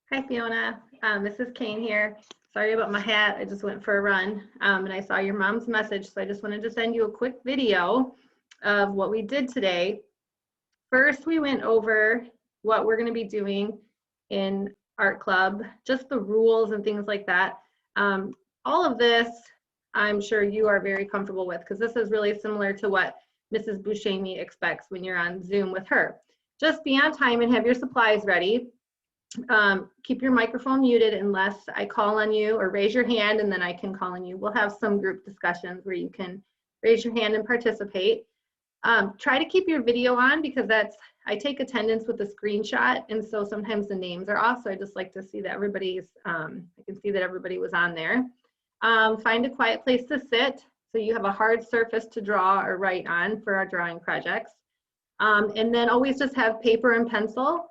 Hi, Fiona. This is Kane here. Sorry about my hat. I just went for a run and I saw your mom's message. So I just wanted to send you a quick video of what we did today. First, we went over what we're going to be doing in art club, just the rules and things like that. All of this, I'm sure you are very comfortable with because this is really similar to what Mrs. Buscemi expects when you're on Zoom with her. Just be on time and have your supplies ready. Keep your microphone muted unless I call on you, or raise your hand and then I can call on you. We'll have some group discussions where you can raise your hand and participate. Try to keep your video on because I take attendance with a screenshot, and so sometimes the names are off, so I just like to see that I can see that everybody was on there. Find a quiet place to sit so you have a hard surface to draw or write on for our drawing projects. And then always just have paper and pencil.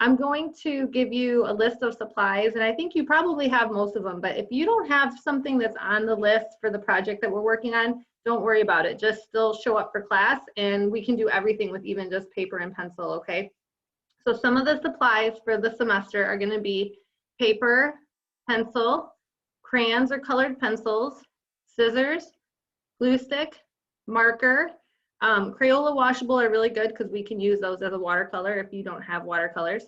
I'm going to give you a list of supplies, and I think you probably have most of them, but if you don't have something that's on the list for the project that we're working on, don't worry about it. Just still show up for class, and we can do everything with even just paper and pencil, okay? So some of the supplies for the semester are going to be paper, pencil, crayons or colored pencils, scissors, glue stick, marker. Crayola washable are really good because we can use those as a watercolor if you don't have watercolors.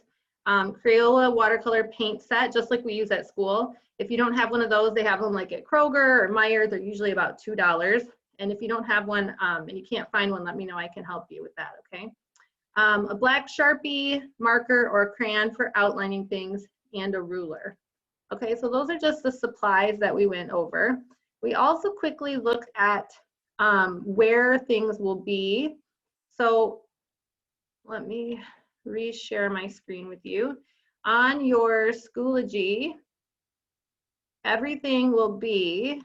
Crayola watercolor paint set, just like we use at school. If you don't have one of those, they have them like at Kroger or Meijer. They're usually about $2. And if you don't have one and you can't find one, let me know. I can help you with that, okay? A black Sharpie, marker, or crayon for outlining things, and a ruler. Okay, so those are just the supplies that we went over. We also quickly looked at where things will be. So let me reshare my screen with you. On your Schoology, everything will be,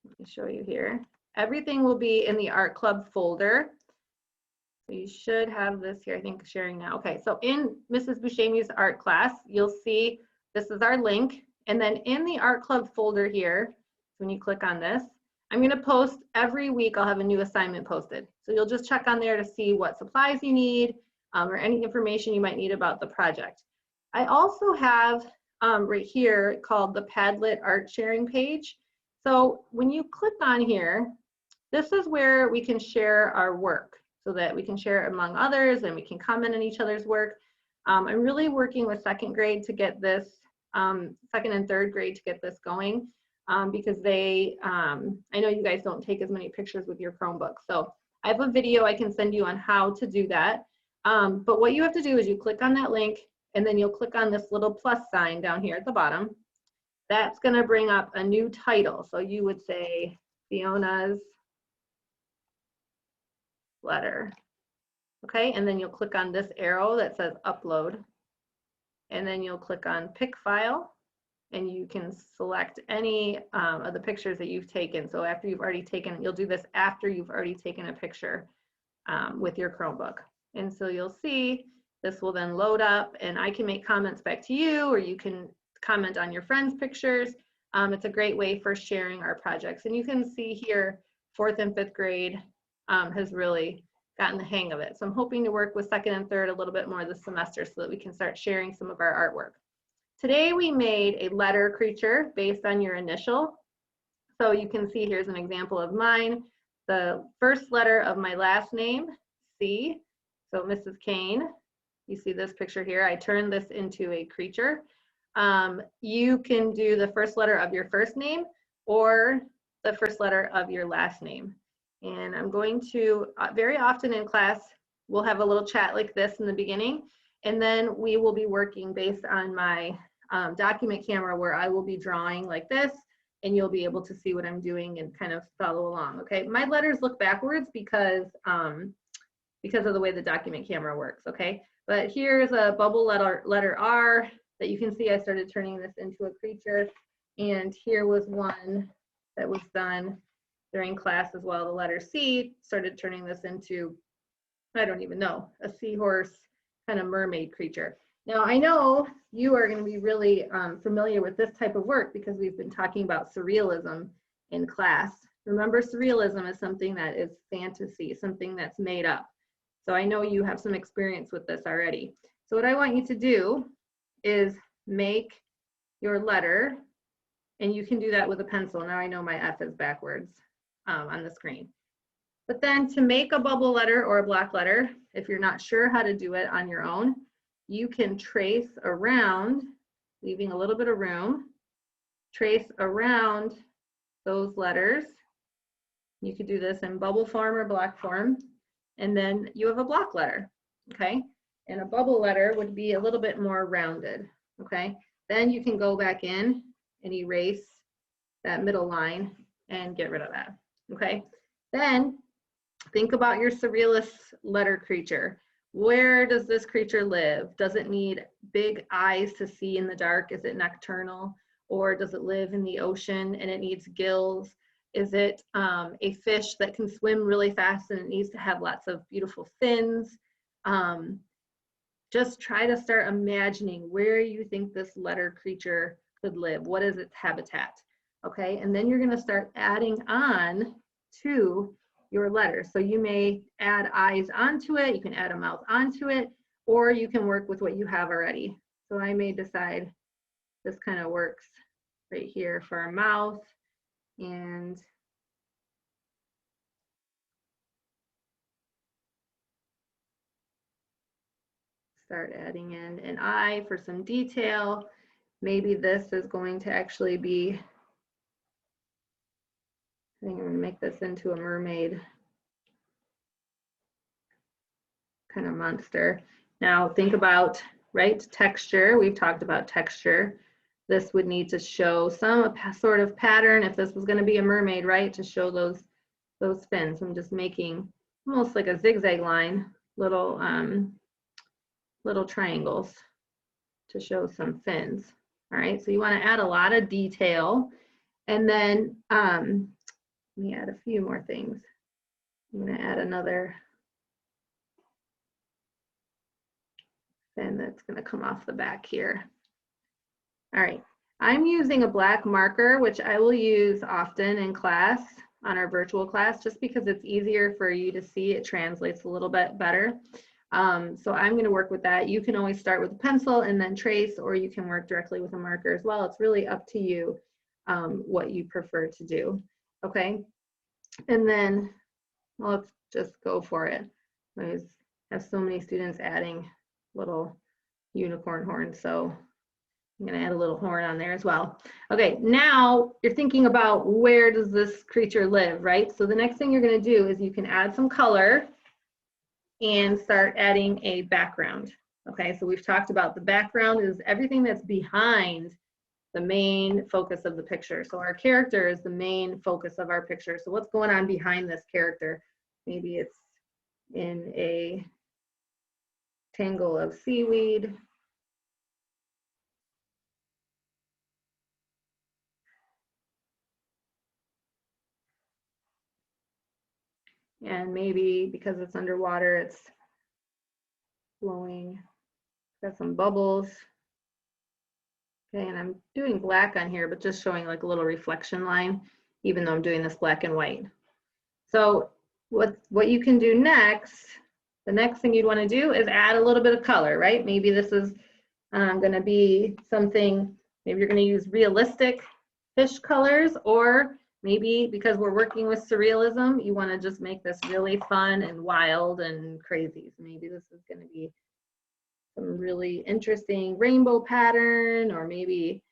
let me show you here. Everything will be in the art club folder. So you should have this here, I think, sharing now. Okay, so in Mrs. Buscemi's art class, you'll see this is our link. And then in the art club folder here, when you click on this, I'm going to post every week. I'll have a new assignment posted. So you'll just check on there to see what supplies you need or any information you might need about the project. I also have right here called the Padlet art sharing page. So when you click on here, this is where we can share our work so that we can share it among others and we can comment on each other's work. I'm really working with second grade to get this, second and third grade to get this going. Because I know you guys don't take as many pictures with your Chromebook. So I have a video I can send you on how to do that. But what you have to do is you click on that link and then you'll click on this little plus sign down here at the bottom. That's gonna bring up a new title. So you would say Fiona's letter. Okay, and then you'll click on this arrow that says upload. And then you'll click on pick file. And you can select any of the pictures that you've taken. So after you've already taken, you'll do this after you've already taken a picture with your Chromebook. And so you'll see this will then load up and I can make comments back to you, or you can comment on your friends' pictures. It's a great way for sharing our projects. And you can see here, 4th and 5th grade has really gotten the hang of it. So I'm hoping to work with 2nd and 3rd a little bit more this semester so that we can start sharing some of our artwork. Today we made a letter creature based on your initial. So you can see here's an example of mine. The first letter of my last name, C. So Mrs. Kane, you see this picture here. I turned this into a creature. You can do the first letter of your first name or the first letter of your last name. And I'm going to, very often in class, we'll have a little chat like this in the beginning. And then we will be working based on my document camera where I will be drawing like this and you'll be able to see what I'm doing and kind of follow along, okay? My letters look backwards because of the way the document camera works, okay? But here's a bubble letter R that you can see I started turning this into a creature. And here was one that was done during class as well. The letter C, started turning this into, I don't even know, a seahorse kind of mermaid creature. Now I know you are going to be really familiar with this type of work because we've been talking about surrealism in class. Remember, surrealism is something that is fantasy, something that's made up. So I know you have some experience with this already. So what I want you to do is make your letter, and you can do that with a pencil. Now I know my F is backwards on the screen. But then to make a bubble letter or a block letter, if you're not sure how to do it on your own, you can trace around, leaving a little bit of room, trace around those letters. You could do this in bubble form or block form, and then you have a block letter, okay? And a bubble letter would be a little bit more rounded, okay? Then you can go back in and erase that middle line and get rid of that, okay? Then think about your surrealist letter creature. Where does this creature live? Does it need big eyes to see in the dark? Is it nocturnal? Or does it live in the ocean and it needs gills? Is it a fish that can swim really fast and it needs to have lots of beautiful fins? Just try to start imagining where you think this letter creature could live. What is its habitat? Okay, and then you're gonna start adding on to your letter. So you may add eyes onto it, you can add a mouth onto it, or you can work with what you have already. So I may decide this kind of works right here for our mouth, and start adding in an eye for some detail. Maybe this is going to actually be, I think I'm going to make this into a mermaid kind of monster. Now think about, right, texture. We've talked about texture. This would need to show some sort of pattern if this was going to be a mermaid, right, to show those fins. I'm just making almost like a zigzag line, little triangles to show some fins. All right, so you want to add a lot of detail, and then let me add a few more things. I'm going to add another fin that's going to come off the back here. All right, I'm using a black marker, which I will use often in class, on our virtual class, just because it's easier for you to see. It translates a little bit better. So I'm going to work with that. You can always start with a pencil and then trace, or you can work directly with a marker as well. It's really up to you what you prefer to do. Okay, and then let's just go for it. I have so many students adding little unicorn horns, so I'm going to add a little horn on there as well. Okay, now you're thinking about where does this creature live, right? So the next thing you're going to do is you can add some color and start adding a background. Okay, so we've talked about the background is everything that's behind the main focus of the picture. So our character is the main focus of our picture. So what's going on behind this character? Maybe it's in a tangle of seaweed. And maybe because it's underwater, it's flowing. Got some bubbles. Okay, and I'm doing black on here, but just showing like a little reflection line, even though I'm doing this black and white. So what you can do next, the next thing you'd want to do is add a little bit of color, right? Maybe this is going to be something, maybe you're going to use realistic fish colors, or maybe because we're working with surrealism, you want to just make this really fun and wild and crazy. So maybe this is going to be some really interesting rainbow pattern, or maybe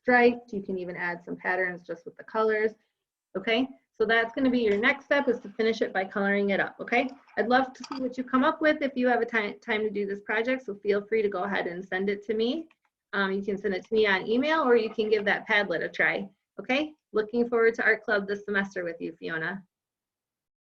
striped. You can even add some patterns just with the colors. Okay, so that's going to be your next step, is to finish it by coloring it up. Okay, I'd love to see what you come up with if you have a time to do this project, so feel free to go ahead and send it to me. You can send it to me on email, or you can give that Padlet a try. Okay, looking forward to Art Club this semester with you, Fiona.